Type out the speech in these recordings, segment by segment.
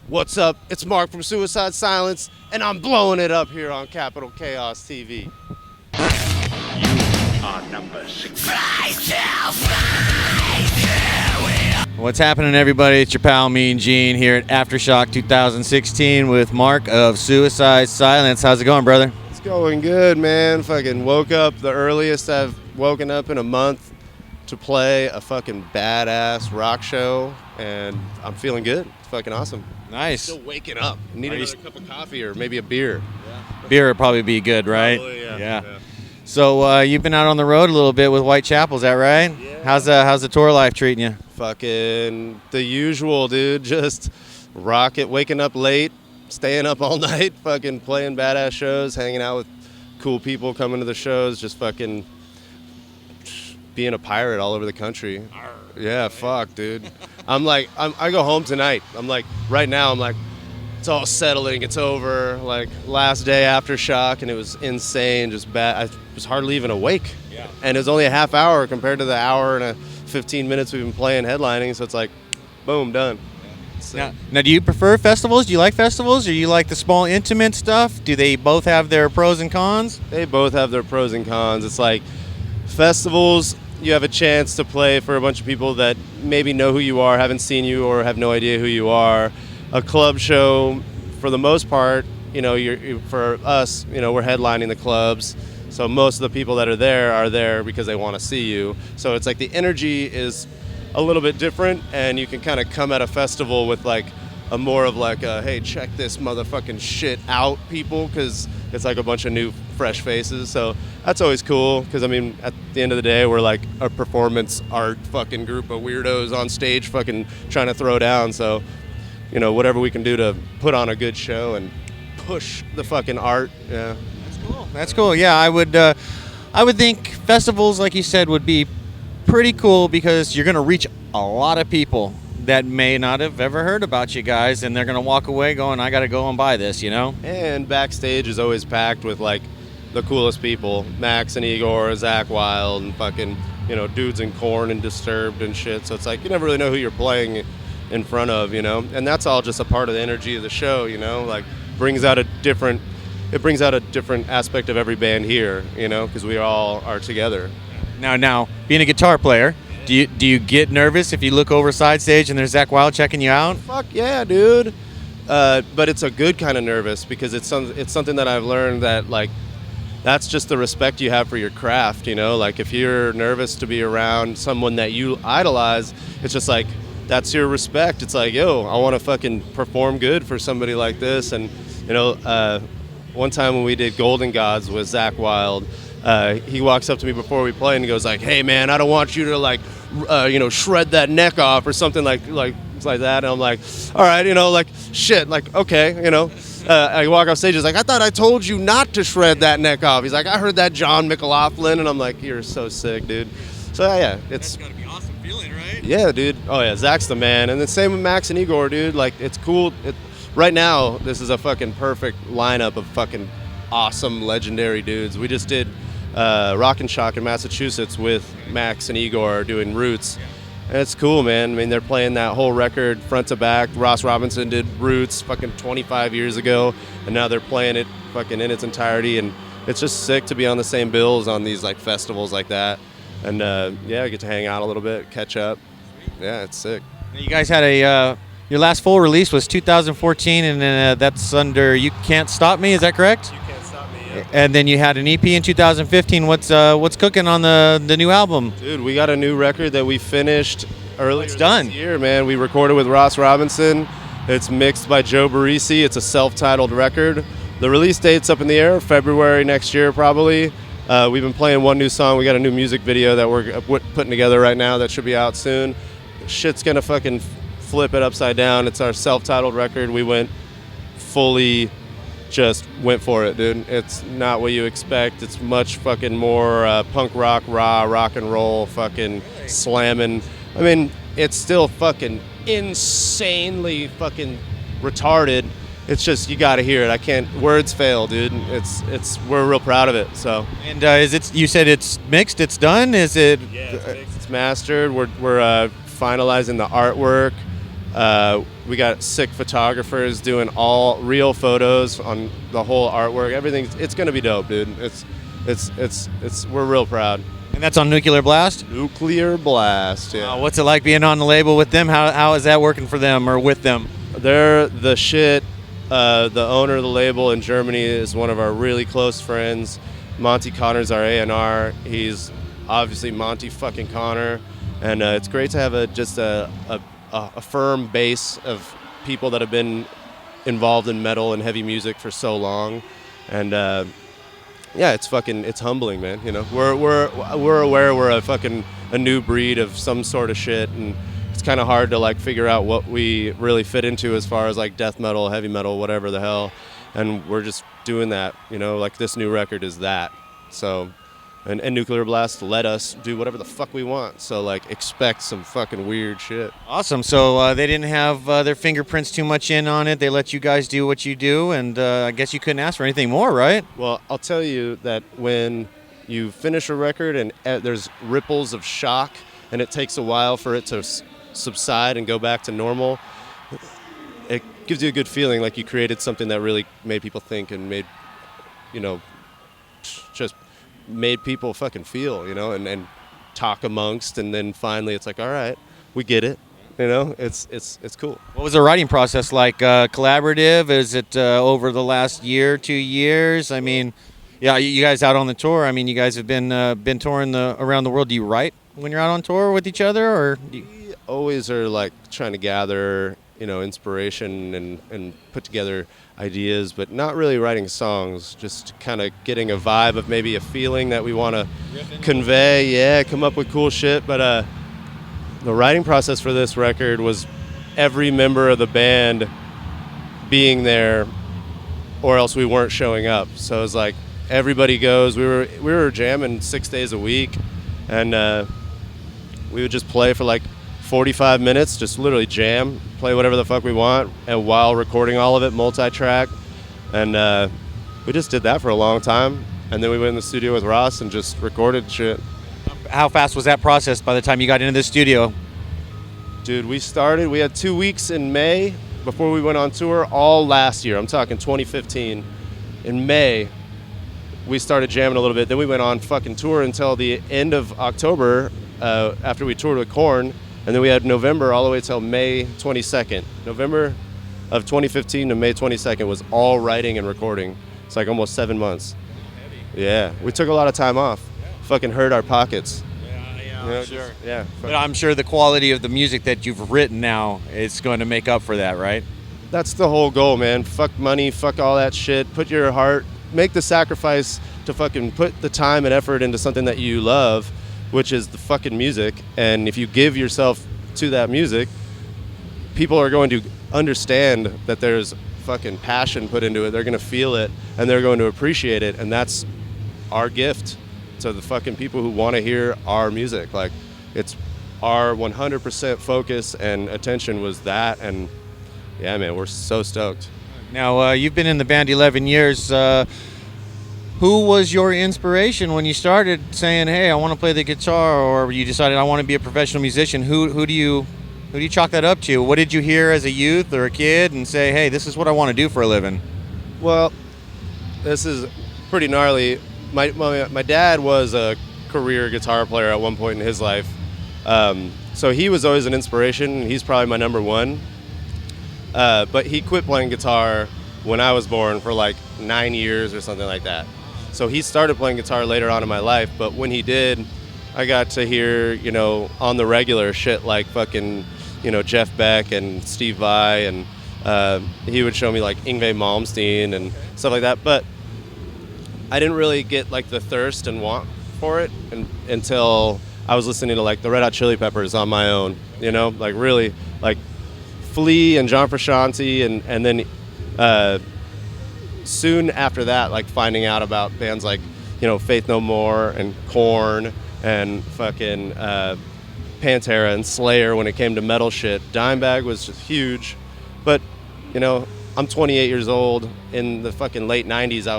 What's up? It's Mark from Suicide Silence, and I'm blowing it up here on Capital Chaos TV. You are number 6. What's happening, everybody? It's your pal Mean Gene here at Aftershock 2016 with Mark of Suicide Silence. How's it going, brother? It's going good, man. Fucking woke up the earliest I've woken up in a month to play a fucking badass rock show, and I'm feeling good. It's fucking awesome. Nice. Still waking up. Need another cup of coffee or maybe a beer. Yeah. Beer would probably be good, right? Probably, yeah. So you've been out on the road a little bit with Whitechapel, is that right? Yeah. How's the tour life treating you? Fucking the usual, dude. Just rock it, waking up late, staying up all night, fucking playing badass shows, hanging out with cool people coming to the shows, just fucking being a pirate all over the country. Yeah, fuck, dude. I go home tonight. Right now, it's all settling. It's over. Like, last day Aftershock, and it was insane, just bad. I was hardly even awake. Yeah. And it was only a half hour compared to the hour and 15 minutes we've been playing headlining, so it's like, boom, done. Now, do you prefer festivals? Do you like festivals, or you like the small, intimate stuff? Do they both have their pros and cons? They both have their pros and cons. It's like, festivals, you have a chance to play for a bunch of people that maybe know who you are, haven't seen you, or have no idea who you are. A club show, for the most part, for us, we're headlining the clubs. So most of the people that are there because they want to see you. So it's like the energy is a little bit different, and you can kind of come at a festival with like a more of like a, hey, check this motherfucking shit out, people, because it's like a bunch of new, fresh faces. So that's always cool, because I mean, at the end of the day, we're like a performance art fucking group of weirdos on stage fucking trying to throw down. So, whatever we can do to put on a good show and push the fucking art. Yeah. That's cool. Yeah, I would think festivals, like you said, would be pretty cool, because you're going to reach a lot of people that may not have ever heard about you guys, and they're going to walk away going, I got to go and buy this, And backstage is always packed with like the coolest people, Max and Igor, Zach Wild, and fucking, dudes in Korn and Disturbed and shit. So it's like, you never really know who you're playing in front of, and that's all just a part of the energy of the show, like brings out a different aspect of every band here, because we all are together. Now, being a guitar player, do you get nervous if you look over side stage and there's Zach Wild checking you out? Fuck yeah, dude. But it's a good kind of nervous, because it's something that I've learned that, like, that's just the respect you have for your craft, Like, if you're nervous to be around someone that you idolize, it's just like, that's your respect. It's like, yo, I want to fucking perform good for somebody like this. And, one time when we did Golden Gods with Zach Wild, he walks up to me before we play and he goes like, hey man, I don't want you to like, shred that neck off or something like that. And I'm like, all right, like, shit, like, okay, I walk off stage, he's like, I thought I told you not to shred that neck off. He's like, I heard that John McLaughlin. And I'm like, you're so sick, dude. So yeah, it's gotta be an awesome feeling, right? Yeah, dude. Oh yeah, Zach's the man. And the same with Max and Igor, dude. Like, it's cool. Right now, this is a fucking perfect lineup of fucking awesome, legendary dudes. We just did Rock and Shock in Massachusetts with Max and Igor doing Roots. And it's cool, man. I mean, they're playing that whole record front to back. Ross Robinson did Roots fucking 25 years ago, and now they're playing it fucking in its entirety. And it's just sick to be on the same bills on these like festivals like that. And yeah, I get to hang out a little bit, catch up. Yeah, it's sick. You guys had your last full release was 2014, and then that's under You Can't Stop Me, is that correct? You Can't Stop Me, yeah. And then you had an EP in 2015. What's cooking on the new album? Dude, we got a new record that we finished earlier It's done. this year, man. We recorded with Ross Robinson. It's mixed by Joe Barisi. It's a self-titled record. The release date's up in the air, February next year probably. We've been playing one new song. We got a new music video that we're putting together right now that should be out soon. Shit's gonna fucking flip it upside down. It's our self-titled record. We went for it, dude. It's not what you expect. It's much fucking more punk rock, rock and roll, fucking slamming. I mean, it's still fucking insanely fucking retarded. It's just, you gotta hear it. Words fail, dude. We're real proud of it. So. And you said it's mixed, it's done? Is it? Yeah, it's mixed, it's mastered. We're finalizing the artwork. We got sick photographers doing all real photos on the whole artwork. Everything. It's gonna be dope, dude. It's. We're real proud. And that's on Nuclear Blast? Nuclear Blast. Yeah. What's it like being on the label with them? How is that working for them or with them? They're the shit. The owner of the label in Germany is one of our really close friends. Monty Connor's our A&R. He's obviously Monty fucking Connor, and it's great to have a firm base of people that have been involved in metal and heavy music for so long, and yeah, it's humbling, man. You know, we're aware we're a new breed of some sort of shit, and it's kind of hard to like figure out what we really fit into as far as like death metal, heavy metal, whatever the hell, and we're just doing that. You know, like this new record is that. So, and Nuclear Blast let us do whatever the fuck we want. So like expect some fucking weird shit. Awesome. So they didn't have their fingerprints too much in on it. They let you guys do what you do, and I guess you couldn't ask for anything more, right? Well, I'll tell you that when you finish a record and there's ripples of shock, and it takes a while for it to subside and go back to normal, it gives you a good feeling like you created something that really made people think and made, you know, just made people fucking feel, you know, and talk amongst, and then finally it's like, all right, we get it, you know. It's cool. What was the writing process like? Collaborative? Is it over the last year, 2 years? I mean, yeah, you guys out on the tour. I mean, you guys have been touring around the world. Do you write when you're out on tour with each other, or we always are like trying to gather, you know, inspiration and put together ideas, but not really writing songs, just kind of getting a vibe of maybe a feeling that we want to convey. Yeah, come up with cool shit. But the writing process for this record was every member of the band being there, or else we weren't showing up. So it was like everybody goes. We were jamming 6 days a week, and we would just play for like 45 minutes, just literally jam, play whatever the fuck we want, and while recording all of it, multi-track. And we just did that for a long time, and then we went in the studio with Ross and just recorded shit. How fast was that process by the time you got into the studio? Dude, we had 2 weeks in May before we went on tour, all last year. I'm talking 2015. In May, we started jamming a little bit, then we went on fucking tour until the end of October, after we toured with Korn. And then we had November all the way till May 22nd. November of 2015 to May 22nd was all writing and recording. It's like almost 7 months. Yeah, we took a lot of time off. Fucking hurt our pockets. Yeah, You know, I'm sure. Yeah. But I'm sure the quality of the music that you've written now is going to make up for that, right? That's the whole goal, man. Fuck money, fuck all that shit. Put your heart, make the sacrifice to fucking put the time and effort into something that you love, which is the fucking music. And if you give yourself to that music, people are going to understand that there's fucking passion put into it. They're going to feel it, and they're going to appreciate it. And that's our gift to the fucking people who want to hear our music. Like, it's our 100% focus and attention was that. And yeah, man, we're so stoked. Now, you've been in the band 11 years. Who was your inspiration when you started saying, "Hey, I want to play the guitar," or you decided, "I want to be a professional musician"? Who do you chalk that up to? What did you hear as a youth or a kid and say, "Hey, this is what I want to do for a living"? Well, this is pretty gnarly. My dad was a career guitar player at one point in his life, so he was always an inspiration. He's probably my number one. But he quit playing guitar when I was born for like 9 years or something like that. So he started playing guitar later on in my life, but when he did, I got to hear, you know, on the regular shit like fucking, you know, Jeff Beck and Steve Vai, and he would show me like Yngwie Malmsteen and stuff like that. But I didn't really get like the thirst and want for it until I was listening to like the Red Hot Chili Peppers on my own, you know, like really like Flea and John Frusciante, and then soon after that, like finding out about bands like, you know, Faith No More and Korn and fucking Pantera and Slayer when it came to metal shit. Dimebag was just huge. But, you know, I'm 28 years old. In the fucking late 90s, I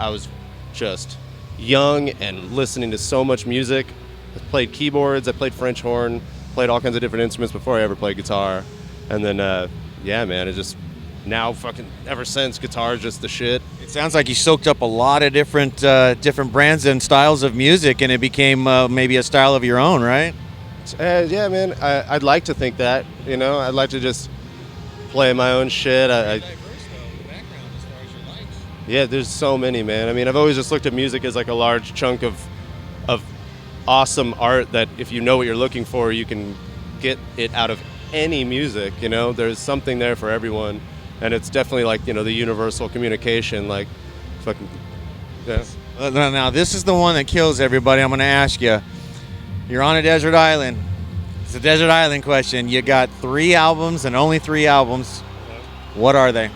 was just young and listening to so much music. I played keyboards, I played French horn, played all kinds of different instruments before I ever played guitar. And then yeah, man, it just now fucking ever since guitar is just the shit. It sounds like you soaked up a lot of different brands and styles of music, and it became maybe a style of your own, right? Yeah, man, I'd like to think that, you know, I'd like to just play my own shit. Yeah, there's so many, man. I mean, I've always just looked at music as like a large chunk of awesome art that if you know what you're looking for, you can get it out of any music, you know? There's something there for everyone, and it's definitely like, you know, the universal communication, like fucking, yeah. Now, this is the one that kills everybody. I'm going to ask you. You're on a desert island. It's a desert island question. You got 3 albums and only 3 albums. What are they?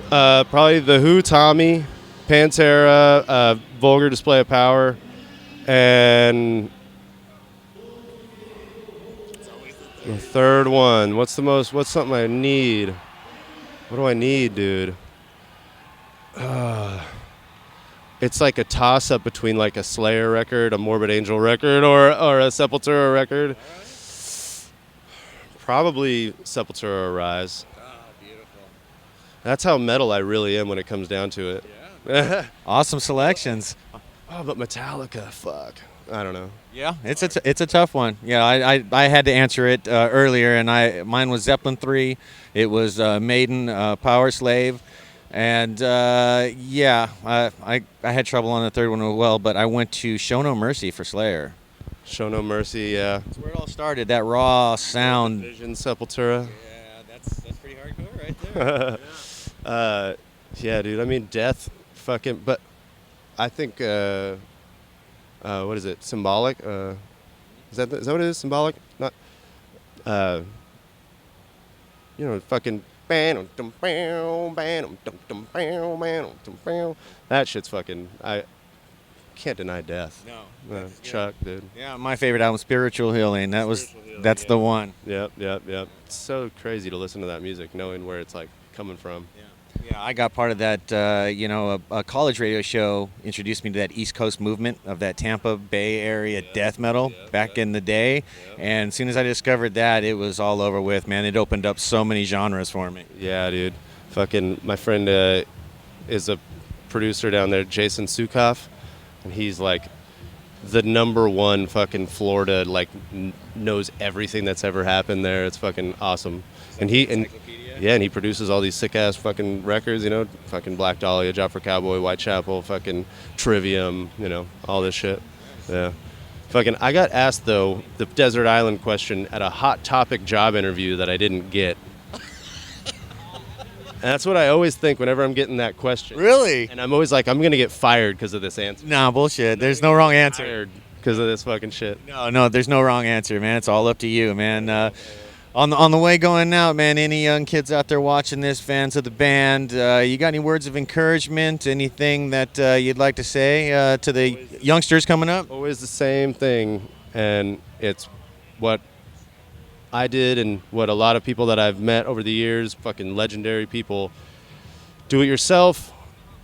Probably The Who, Tommy, Pantera, Vulgar Display of Power, and the third one. What's something I need? What do I need, dude? It's like a toss-up between like a Slayer record, a Morbid Angel record, or a Sepultura record. Probably Sepultura or Rise. That's how metal I really am when it comes down to it. Yeah. Awesome selections. Oh, but Metallica, fuck. I don't know. Yeah, it's a tough one. Yeah, I had to answer it earlier, and mine was Zeppelin 3. It was Maiden, Power Slave, and yeah, I had trouble on the third one as well, but I went to Show No Mercy for Slayer. Show No Mercy, yeah. That's where it all started. That raw sound. Vision, Sepultura. Yeah, that's pretty hardcore right there. Yeah. Yeah, dude. I mean, Death, fucking. But I think, what is it? Symbolic. Is that what it is? Symbolic? Not. You know, fucking. That shit's fucking. I can't deny Death. No. Chuck, dude. Yeah, my favorite album, Spiritual Healing. That's the one. Yep. It's so crazy to listen to that music, knowing where it's like coming from. Yeah, I got part of that, a college radio show introduced me to that East Coast movement of that Tampa Bay area death metal back in the day. And as soon as I discovered that, it was all over with, man. It opened up so many genres for me. Yeah, dude. Fucking, my friend is a producer down there, Jason Sukoff, and he's like the #1 fucking Florida, like knows everything that's ever happened there. It's fucking awesome. And he produces all these sick ass fucking records, you know, fucking Black Dahlia, Job for Cowboy, Whitechapel, fucking Trivium, you know, all this shit. Yeah. Fucking, I got asked though the desert island question at a Hot Topic job interview that I didn't get. And that's what I always think whenever I'm getting that question. Really? And I'm always like, I'm gonna get fired because of this answer. Nah, bullshit. There's no wrong answer. Because of this fucking shit. No, there's no wrong answer, man. It's all up to you, man. On the way going out, man, any young kids out there watching this, fans of the band, you got any words of encouragement, anything that you'd like to say to the youngsters coming up? Always the same thing, and it's what I did and what a lot of people that I've met over the years, fucking legendary people, do it yourself.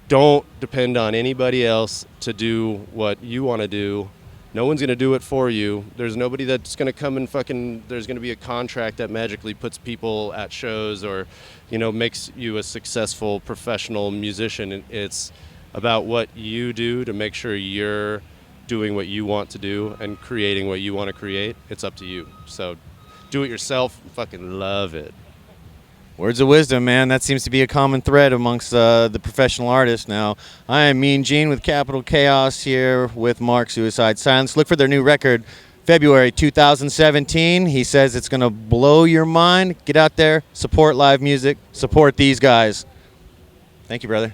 Don't depend on anybody else to do what you want to do. No one's going to do it for you. There's nobody that's going to come and fucking, there's going to be a contract that magically puts people at shows or, you know, makes you a successful professional musician. It's about what you do to make sure you're doing what you want to do and creating what you want to create. It's up to you. So do it yourself. Fucking love it. Words of wisdom, man. That seems to be a common thread amongst the professional artists now. I am Mean Gene with Capital Chaos here with Mark Suicide Silence. Look for their new record, February 2017. He says it's going to blow your mind. Get out there, support live music, support these guys. Thank you, brother.